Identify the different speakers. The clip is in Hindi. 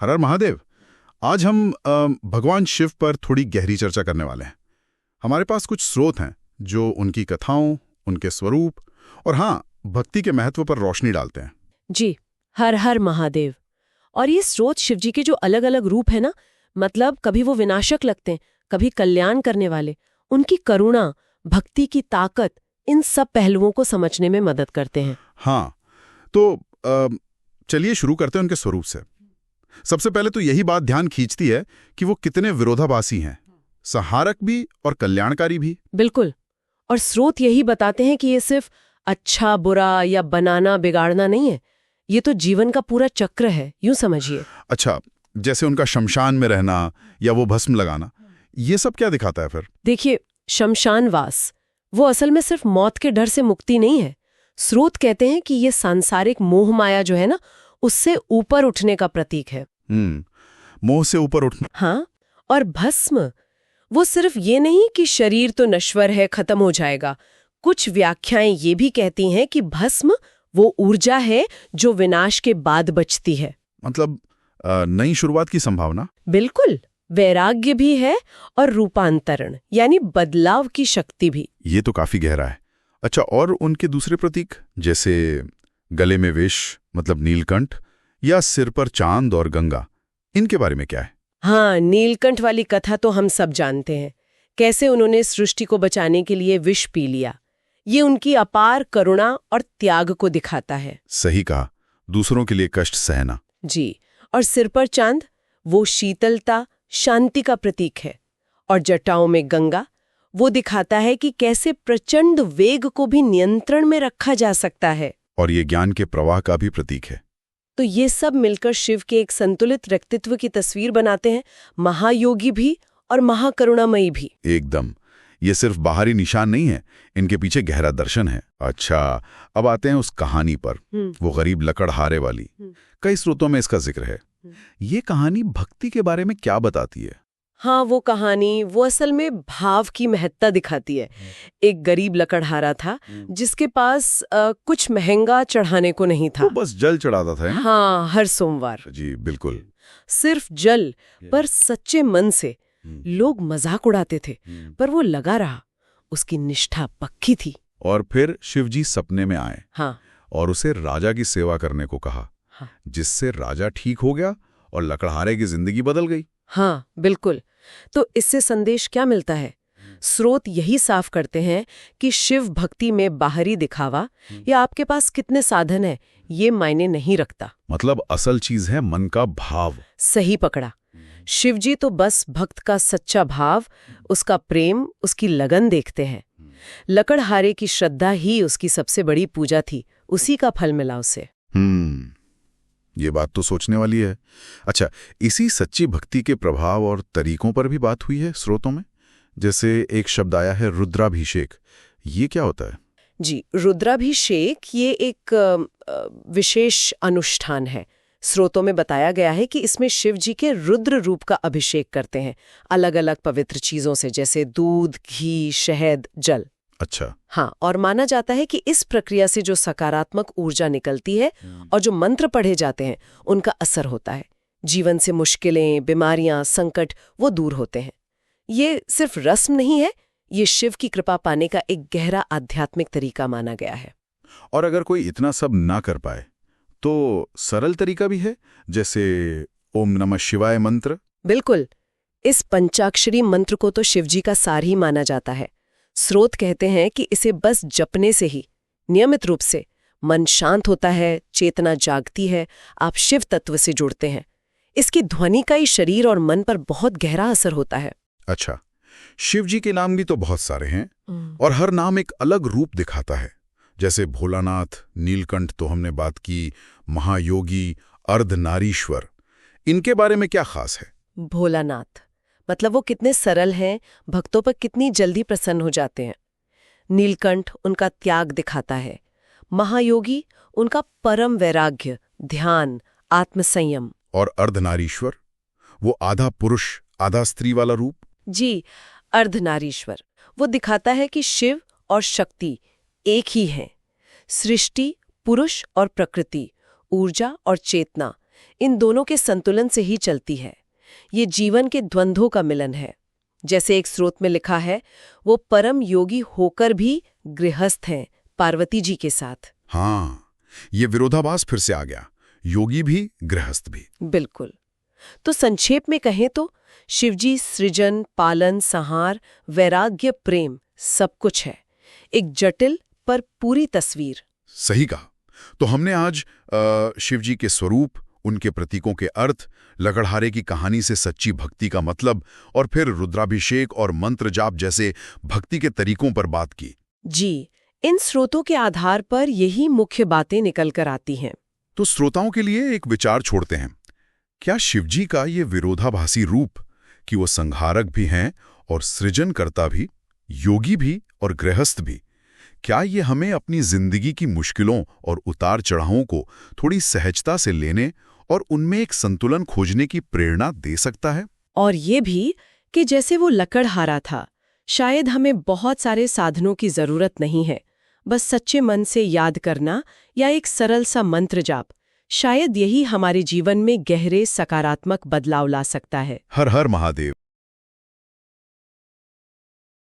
Speaker 1: हर हर महादेव। आज हम भगवान शिव पर थोड़ी गहरी चर्चा करने वाले हैं। हमारे पास कुछ स्रोत हैं जो उनकी कथाओं, उनके स्वरूप और हाँ, भक्ति के महत्व पर रोशनी डालते हैं।
Speaker 2: जी, हर हर महादेव। और ये स्रोत शिवजी के जो अलग अलग रूप है ना, मतलब कभी वो विनाशक लगते हैं, कभी कल्याण करने वाले, उनकी करुणा, भक्ति की ताकत, इन सब पहलुओं को समझने में मदद करते हैं।
Speaker 1: हाँ, तो चलिए शुरू करते हैं उनके स्वरूप से। सबसे पहले तो यही बात ध्यान खींचती है कि वो कितने विरोधाभासी हैं, संहारक भी और कल्याणकारी भी।
Speaker 2: बिल्कुल। और स्रोत यही बताते हैं कि ये सिर्फ अच्छा बुरा या बनाना बिगाड़ना नहीं है, ये तो जीवन का पूरा चक्र है, यूं समझिए।
Speaker 1: अच्छा, जैसे उनका शमशान में रहना या वो भस्म लगाना, ये सब क्या दिखाता है फिर?
Speaker 2: देखिए, शमशानवास वो असल में सिर्फ मौत के डर से मुक्ति नहीं है। स्रोत कहते हैं कि ये सांसारिक मोह माया जो है ना, उससे ऊपर उठने का प्रतीक है।
Speaker 1: मोह से ऊपर उठना।
Speaker 2: हाँ, और भस्म वो सिर्फ ये नहीं कि शरीर तो नश्वर है, खत्म हो जाएगा। कुछ व्याख्याएं ये भी कहती हैं कि भस्म वो ऊर्जा है जो विनाश के बाद बचती है।
Speaker 1: मतलब नई शुरुआत की संभावना।
Speaker 2: बिल्कुल, वैराग्य भी है और रूपांतरण यानी बदलाव की शक्ति भी।
Speaker 1: ये तो काफी गहरा है। अच्छा, और उनके दूसरे प्रतीक जैसे गले में वेश मतलब नीलकंठ या सिर पर चांद और गंगा, इनके बारे में क्या है?
Speaker 2: हाँ, नीलकंठ वाली कथा तो हम सब जानते हैं, कैसे उन्होंने सृष्टि को बचाने के लिए विष पी लिया। ये उनकी अपार करुणा और त्याग को दिखाता है।
Speaker 1: सही कहा, दूसरों के लिए कष्ट सहना।
Speaker 2: जी, और सिर पर चांद वो शीतलता, शांति का प्रतीक है। और जटाओं में गंगा वो दिखाता है कि कैसे प्रचंड वेग को भी नियंत्रण में रखा जा सकता है।
Speaker 1: और ये ज्ञान के प्रवाह का भी प्रतीक है।
Speaker 2: तो ये सब मिलकर शिव के एक संतुलित व्यक्तित्व की तस्वीर बनाते हैं, महायोगी भी और महाकरुणामयी भी।
Speaker 1: एकदम, ये सिर्फ बाहरी निशान नहीं है, इनके पीछे गहरा दर्शन है। अच्छा, अब आते हैं उस कहानी पर, वो गरीब लकड़हारे वाली। कई स्रोतों में इसका जिक्र है। ये कहानी भक्ति के बारे में क्या बताती है?
Speaker 2: हाँ, वो कहानी वो असल में भाव की महत्ता दिखाती है। एक गरीब लकड़हारा था जिसके पास कुछ महंगा चढ़ाने को नहीं था।
Speaker 1: वो बस जल चढ़ाता था।
Speaker 2: हाँ, हर सोमवार।
Speaker 1: जी बिल्कुल।
Speaker 2: सिर्फ जल, पर सच्चे मन से। लोग मजाक उड़ाते थे, पर वो लगा रहा, उसकी निष्ठा पक्की थी।
Speaker 1: और फिर शिवजी सपने में आए।
Speaker 2: हाँ,
Speaker 1: और उसे राजा की सेवा करने को कहा।
Speaker 2: हाँ,
Speaker 1: जिससे राजा ठीक हो गया और लकड़हारे की जिंदगी बदल गई।
Speaker 2: हाँ, बिल्कुल। तो इससे संदेश क्या मिलता है? स्रोत यही साफ करते हैं कि शिव भक्ति में बाहरी दिखावा या आपके पास कितने साधन है, ये मायने नहीं रखता।
Speaker 1: मतलब असल चीज है मन का भाव।
Speaker 2: सही पकड़ा। शिवजी तो बस भक्त का सच्चा भाव, उसका प्रेम, उसकी लगन देखते हैं। लकड़हारे की श्रद्धा ही उसकी सबसे बड़ी पूजा थी, उसी का फल मिला उसे।
Speaker 1: ये बात तो सोचने वाली है। अच्छा, इसी सच्ची भक्ति के प्रभाव और तरीकों पर भी बात हुई है स्रोतों में। जैसे एक शब्द आया है रुद्राभिषेक, ये क्या होता है?
Speaker 2: जी, रुद्राभिषेक ये एक विशेष अनुष्ठान है। स्रोतों में बताया गया है कि इसमें शिव जी के रुद्र रूप का अभिषेक करते हैं, अलग अलग पवित्र चीजों से, जैसे दूध, घी, शहद, जल।
Speaker 1: अच्छा।
Speaker 2: हाँ, और माना जाता है कि इस प्रक्रिया से जो सकारात्मक ऊर्जा निकलती है और जो मंत्र पढ़े जाते हैं उनका असर होता है। जीवन से मुश्किलें, बीमारियां, संकट वो दूर होते हैं। ये सिर्फ रस्म नहीं है, ये शिव की कृपा पाने का एक गहरा आध्यात्मिक तरीका माना गया है।
Speaker 1: और अगर कोई इतना सब ना कर पाए तो सरल तरीका भी है, जैसे ओम नमः शिवाय मंत्र।
Speaker 2: बिल्कुल, इस पंचाक्षरी मंत्र को तो शिवजी का सार ही माना जाता है। स्रोत कहते हैं कि इसे बस जपने से ही नियमित रूप से मन शांत होता है, चेतना जागती है, आप शिव तत्व से जुड़ते हैं। इसकी ध्वनि का ही शरीर और मन पर बहुत गहरा असर होता है।
Speaker 1: अच्छा, शिव जी के नाम भी तो बहुत सारे हैं और हर नाम एक अलग रूप दिखाता है। जैसे भोलानाथ, नीलकंठ तो हमने बात की, महायोगी, अर्धनारीश्वर, इनके बारे में क्या खास है?
Speaker 2: भोलानाथ मतलब वो कितने सरल हैं, भक्तों पर कितनी जल्दी प्रसन्न हो जाते हैं। नीलकंठ उनका त्याग दिखाता है। महायोगी उनका परम वैराग्य, ध्यान, आत्मसंयम।
Speaker 1: और अर्धनारीश्वर वो आधा पुरुष आधा स्त्री वाला रूप।
Speaker 2: जी, अर्धनारीश्वर वो दिखाता है कि शिव और शक्ति एक ही हैं। सृष्टि, पुरुष और प्रकृति, ऊर्जा और चेतना, इन दोनों के संतुलन से ही चलती है। ये जीवन के द्वंद्वों का मिलन है। जैसे एक स्रोत में लिखा है, वो परम योगी होकर भी गृहस्थ हैं पार्वती जी के साथ।
Speaker 1: हाँ, ये विरोधाभास फिर से आ गया, योगी भी गृहस्थ भी।
Speaker 2: बिल्कुल। तो संक्षेप में कहें तो शिवजी सृजन, पालन, संहार, वैराग्य, प्रेम सब कुछ है। एक जटिल पर पूरी तस्वीर।
Speaker 1: सही कहा। तो हमने आज शिवजी के स्वरूप, उनके प्रतीकों के अर्थ, लकड़हारे की कहानी से सच्ची भक्ति का मतलब और फिर रुद्राभिषेक और मंत्र जाप जैसे भक्ति के तरीकों पर बात की।
Speaker 2: जी, इन स्रोतों के आधार पर यही मुख्य बातें निकल कर आती हैं।
Speaker 1: तो श्रोताओं के लिए एक विचार छोड़ते हैं। क्या शिवजी का ये विरोधाभासी रूप कि वो संहारक भी हैं और सृजनकर्ता भी, योगी भी और गृहस्थ भी, क्या ये हमें अपनी जिंदगी की मुश्किलों और उतार चढ़ावों को थोड़ी सहजता से लेने और उनमें एक संतुलन खोजने की प्रेरणा दे सकता है?
Speaker 2: और ये भी कि जैसे वो लकड़हारा था, शायद हमें बहुत सारे साधनों की जरूरत नहीं है। बस सच्चे मन से याद करना या एक सरल सा मंत्र जाप, शायद यही हमारे जीवन में गहरे सकारात्मक बदलाव ला सकता है।
Speaker 1: हर हर महादेव।